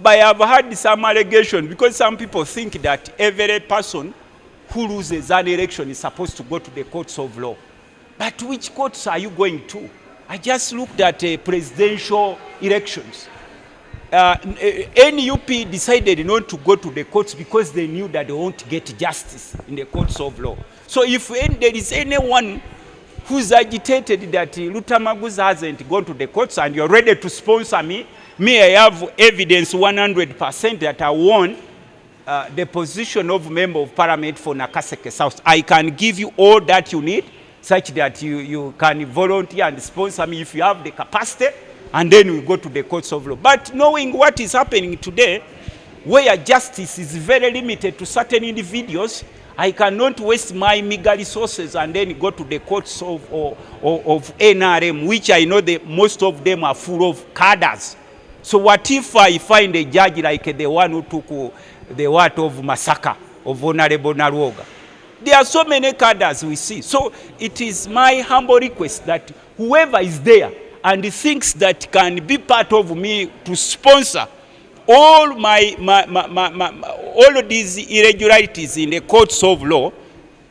But I have had some allegations because some people think that every person who loses an election is supposed to go to the courts of law. But which courts are you going to? I just looked at presidential elections. NUP decided not to go to the courts because they knew that they won't get justice in the courts of law. So if there is anyone who's agitated that Luttamaguzi hasn't gone to the courts and you're ready to sponsor me, I have evidence 100% that I won the position of Member of Parliament for Nakaseke South. I can give you all that you need such that you can volunteer and sponsor me if you have the capacity, and then we go to the courts of law. But knowing what is happening today, where justice is very limited to certain individuals, I cannot waste my meager resources and then go to the courts of NRM, which I know that most of them are full of cadres. So what if I find a judge like the one who took the word of Masaka, of Honorable Naruoga? There are so many cadres we see. So it is my humble request that whoever is there and thinks that can be part of me to sponsor all all of these irregularities in the courts of law,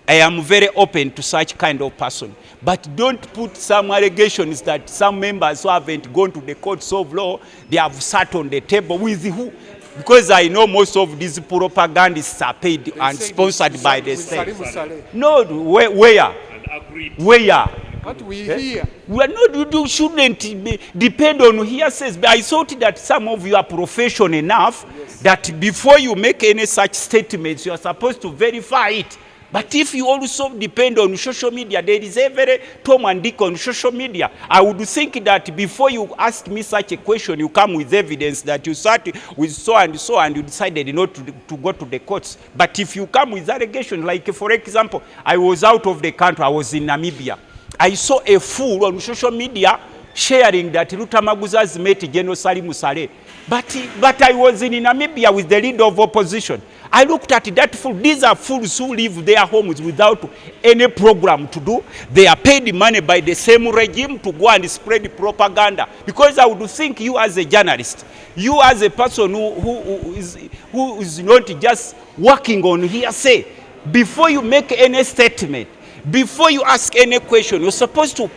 I am very open to such kind of person. But don't put some allegations that some members who haven't gone to the courts of law, they have sat on the table with who? Because I know most of these propagandists are paid and sponsored by the state. No, where? Where? What we hear. We are not, you shouldn't depend on hearsays. But I thought that some of you are professional enough that before you make any such statements, you are supposed to verify it. But if you also depend on social media, there is every Tom and Dick on social media. I would think that before you ask me such a question, you come with evidence that you sat with so and you decided not to go to the courts. But if you come with allegations, like for example, I was out of the country, I was in Namibia. I saw a fool on social media sharing that Luttamaguzi has met General Saleh. But I was in Namibia with the leader of opposition. I looked at that fool. These are fools who leave their homes without any program to do. They are paid money by the same regime to go and spread propaganda. Because I would think you as a journalist, you as a person who is not just working on hearsay, before you make any statement, before you ask any question, you're supposed to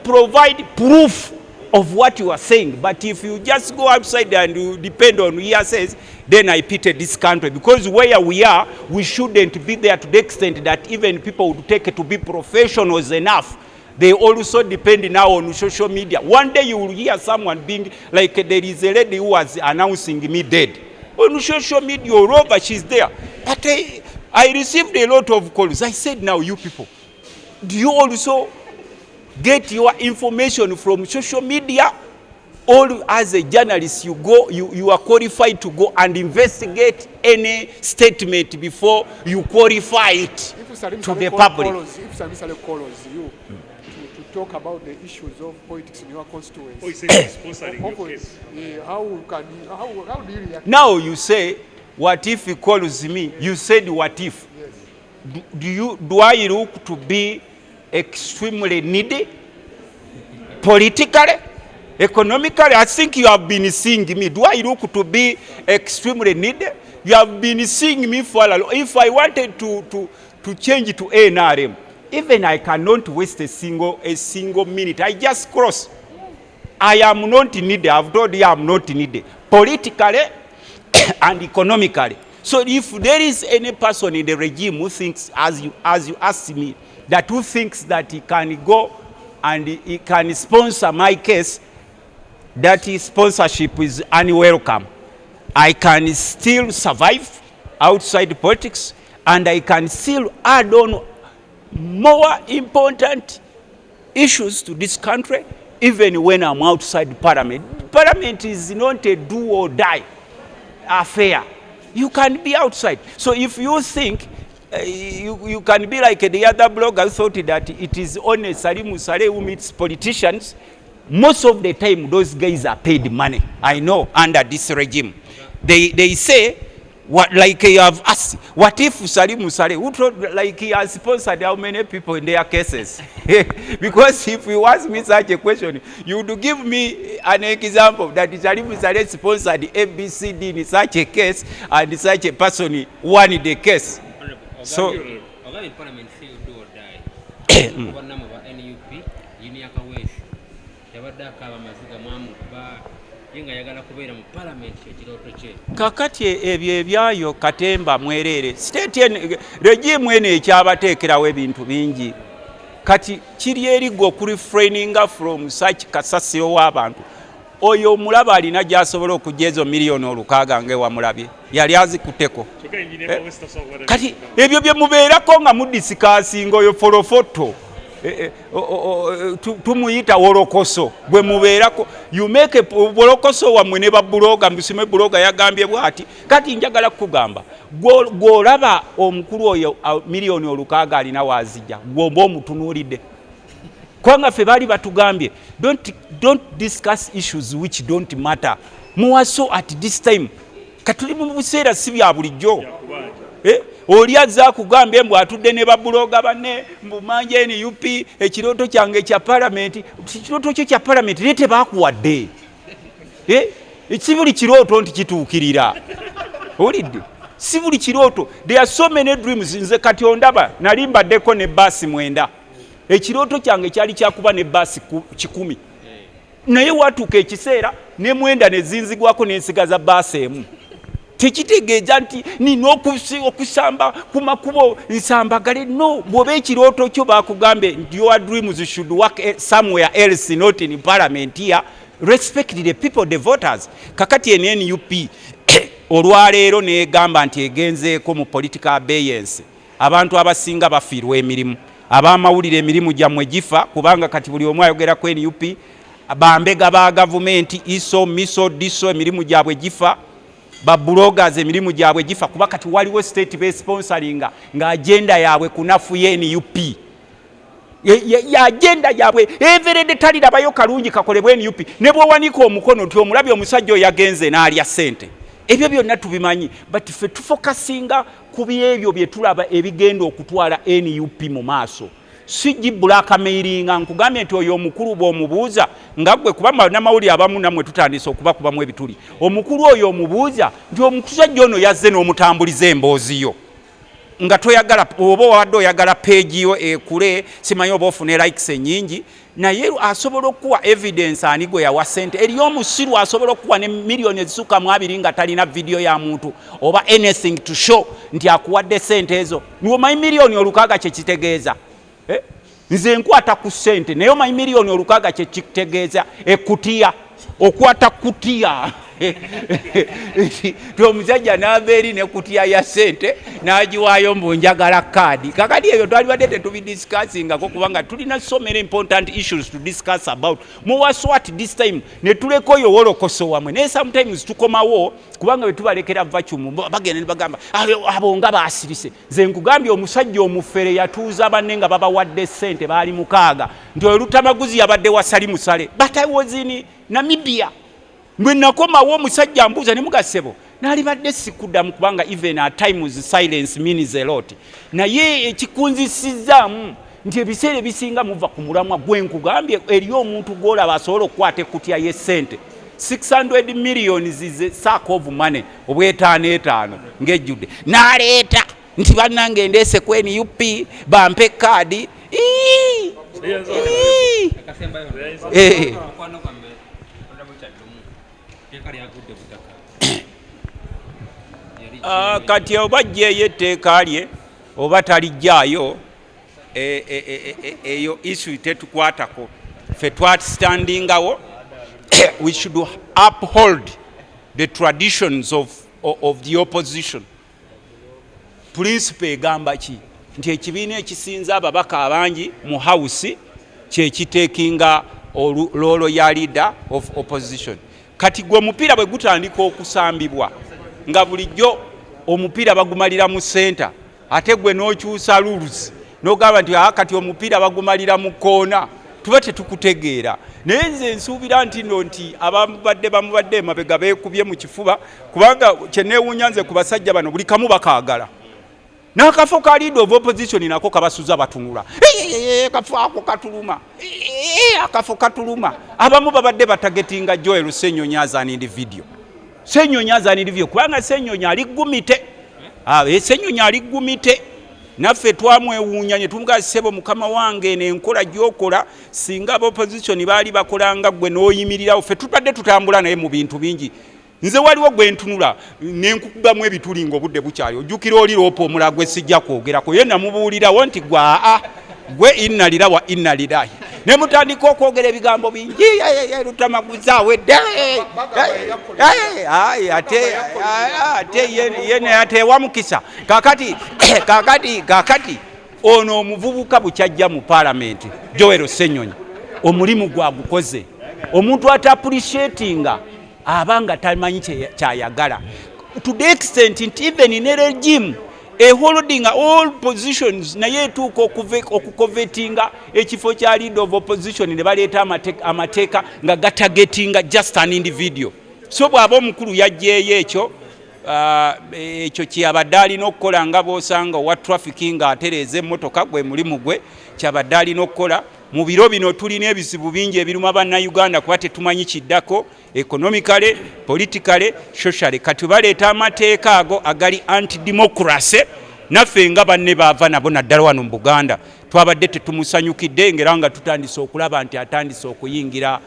provide proof of what you are saying. But if you just go outside and you depend on hearsays, then I pity this country. Because where we are, we shouldn't be there to the extent that even people would take it to be professionals enough. They also depend now on social media. One day you will hear someone being, like there is a lady who was announcing me dead. On social media, all over, she's there. But I received a lot of calls. I said, now you people, do you also get your information from social media? Or as a journalist, you are qualified to go and investigate any statement before you qualify it to the public. If Saleh calls you to talk about the issues of politics in your constituency, he says he's sponsoring your case. How do you react? Now you say, what if he calls me? You said what if? Yes. Do I look to be extremely needy? Politically? Economically? I think you have been seeing me. Do I look to be extremely needy? You have been seeing me for a long. If I wanted to change to NRM, even I cannot waste a single minute. I just cross. I am not needy. I've told you I am not needy. Politically and economically. So if there is any person in the regime who thinks, as you asked me, that who thinks that he can go and he can sponsor my case, that his sponsorship is unwelcome. I can still survive outside politics, and I can still add on more important issues to this country, even when I'm outside Parliament. Parliament is not a do or die affair. You can be outside. So if you think you can be like the other blogger who thought that it is only Saleh who meets politicians, most of the time those guys are paid money. I know, under this regime. They say What, like you have asked, what if Saleh, like he has sponsored how many people in their cases? Because if you ask me such a question, you would give me an example that Saleh sponsored ABCD in such a case and such a person won the case. So, Parliament failed do or die. One number of NUP, Yiniaka West, Yavadaka, Mazuka Mamu, Yinga Yagala Kubera Parliament, kakati ebyo ebyayo katemba mwerere state regime ene ekyabateekerawo ebintu bingi kati kiri erigo okurefraininga from such kasasiro w'abantu oyo omulaba alina gy'asobola okujja ezo miliyoni 600 ng'ewamulabye yali azikutteko kati ebyo bye mubeerako nga mudisikasinga oyo folofoto tumuyita wolokoso bwe mubeerako you make a wolokoso wamwe ne babuloga mbusime buloga yagambye bwati kati njagala kugamba gwolaba omukulu oyo miliyoni 600 alina wazijja gwomba omutunuulidde kwanga fe bali batugambye don't discuss issues which don't matter muwaso at this time katuli mu buseera si bya bulijjo oli azza kugambye mbu atudde ne babuloga banne mbumanje NUP ekiroto kyange kya parliament ekiroto kyo kya parliament lete bakuwadde si buli kiroto nti kituukirira olidde si buli kiroto there are so many dreams nze kati ondaba nali mbaddeko ne basi 9 ekiroto kyange kyali kyakuba ne basi 10 naye watuuka ekiseera ne 9 ne zinzigwako n'ensigaza basi emu tekitegeeza nti nina okusamba ku makubo nsambagale no bw'oba ekirooto kyo bakugambe your dreams should work somewhere else not in parliament here respect the people the voters kakati NUP olwaleero negamba nti egenzeeko mu political abeyance abantu abasinga bafiirwa emirimu abamawulire emirimu gyammwe gifa kubanga kati buli omu ayogera ku NUP bambega ba gavumenti iso miso diso emirimu gyabwe gifa ba bloggers emirimu gyabwe gifa kuba kati waliwo state based sponsoring nga agenda yaabwe kunafu ye NUP ya agenda yaabwe everede talira bayo kalungi kakolebwe NUP ne bwo wanika omukono nti omulabi omusajja yagenze n'alya sente ebyo byonna tubimanyi but fe tufokasinga ku byebyo bye tulaba ebigenda okutwala NUP mu maaso siji blackmailinga nkugambye nti oyo omukulu bw'omubuuza nga gwe kuba n'amawulire abamu namwe tutandise okuba kubamu ebituli omukulu oyo omubuuza nti omusajja ono yazze n'omutambuliza emboozi yo nga toyagala oba wadde oyagala peegi yo ekule simanyi oba ofune likes ennyingi naye asobola okuwa evidence ani gwe yawa ssente eri omusiru asobola okuwa ne miliyoni ezisuka mu 2 nga talina vidiyo ya muntu oba anything to show nti akuwadde ssente ezo niwomanyi miliyoni 600 kye kitegeeza nze nkwata ku ssente naye omanyi miliyoni 600 kye kitegeeza ekutiya okwata kutiya omusajja n'ava eri nekutiya ya ssente n'agiwaayo mbu njagala kaadi kakati ebyo twalibadde tetubidiscussingako kubanga tulina so many important issues to discuss about muwaso at this time ne tuleka oyo wolokoso wamwe naye sometimes tukomawo kubanga bwe tubalekera vacuum bagenda ne bagamba abo nga baasirise nze nkugambye omusajja omufere yatuuza banne nga babawadde ssente baali 6 nti oyo Luttamaguzi yabadde wasali musale but I was in Namibia mwe nakomawo omusajja mbuuza ne mugasebo nalibadde sikuddamu kubanga even at times silence means a lot naye ekikunzisizaamu nti ebiseera ebisinga muva ku mulamwa gwe nkugambye eri omuntu gw'olaba asobola okukwata ekutya y'essente 600 million is a sack of money obw'etaano ng'ejjudde n'aleeta nti bannange ndeese ku NUP bampe kaadi kati oba jjeeyo etteeka lye oba talijjaayo eyo issue tetukwatako fe twatstandingawo we should uphold the traditions of the opposition principle egamba ki nti ekibiina ekisinza ababaka abangi mu house kyekiteekinga ololo ya leader of opposition kati gwe omupiira bwe gutandika okusambibwa nga bulijjo omupiira bagumalira mu center ate gwe n'okyusa rules n'ogamba nti kati omupiira bagumalira mu koona tuba tetukutegeera. Naye nze nsuubira nti bamubadde emabega beekubye mu kifuba, kubanga kyenneewuunya nze ku basajja bano buli kamu bakaagala. N'akafo ka leader of opposition nako kabasuza batunula. Akafo ako katuluma. Akafo katuluma. Abamu babadde batagetinga Joel Ssenyonyi azanindi video. Ssenyonyi azanindi video kubanga Ssenyonyi ali gumite. Ssenyonyi ali gumite. Naffe twamwewuunya ne tumuga ssebo mukama wange n'enkola gy'okola singa opposition baali bakolanga gwe n'oyimirirawo ffe tubadde tutambula naye mu bintu bingi. Nze waliwo gwe ntunula n'enkukugamu ebitulinga obudde bukyali ojjukira oli loopa omulala gwe sijja kwogerako ye namubuulirawo nti gwe innalira wa innalirahi ne mutandika okwogera ebigambo bingi Luttamaguzi awedde ate ye ateewa mukisa kakati ono omuvubuka bukyajja mu paalamenti Joel Ssenyonyi omulimu gwagukoze omuntu atappreciatinga abanga tamanyi kyayagala to the extent nti even in a regime holding all positions naye etuuka okukovetinga ekifo kya leader of opposition ne baleeta amateeka nga gatagetinga just an individual. So bw'aba omukulu yajjeeyo ekyo kyabadde alina okukola nga b'osanga owa trafficking atereeza emmotoka gwe mulimu gwe kyabadde alina okukola. Mu biro bino tulina ebizibu bingi ebiruma bannayuganda kuba tetumanyi kiddako economically, politically, socially. Kati baleeta amateeka ago agali anti-democracy naffe nga banne baava nabo naddala wano mu Buganda twabadde tetumusanyukidde ngera nga tutandise okulaba nti atandise okuyingira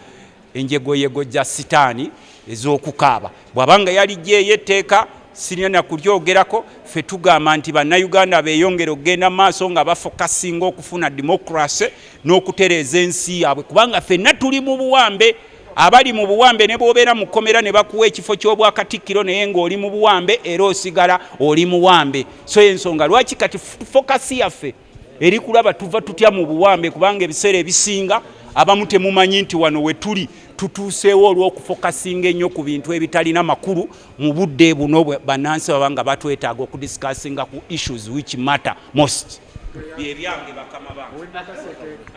enjegoyego ja sitaani ez'okukaaba. Bw'abanga yalijjeeyo etteeka sirina na kulyogerako ffe tugamba nti bannayuganda beeyongera okugenda maaso nga bafokasinga okufuna democracy n'okutereeza ensi yaabwe kubanga ffenna tuli mu buwambe. Abali mu buwambe ne bw'obeera mu kkomera ne bakuwa ekifo ky'obwakatikkiro naye ng'oli mu buwambe era osigala oli muwambe. So ensonga lwaki kati fokasi yaffe eri kulaba tuva tutya mu buwambe kubanga ebiseera ebisinga abamu temumanyi nti wano we tuli tutuuseewo olw'okufokasinga ennyo ku bintu ebitalina makulu mu budde buno bannansi babanga batwetaaga okudisikasinga ku issues which matter most. Bye byange bakama bange.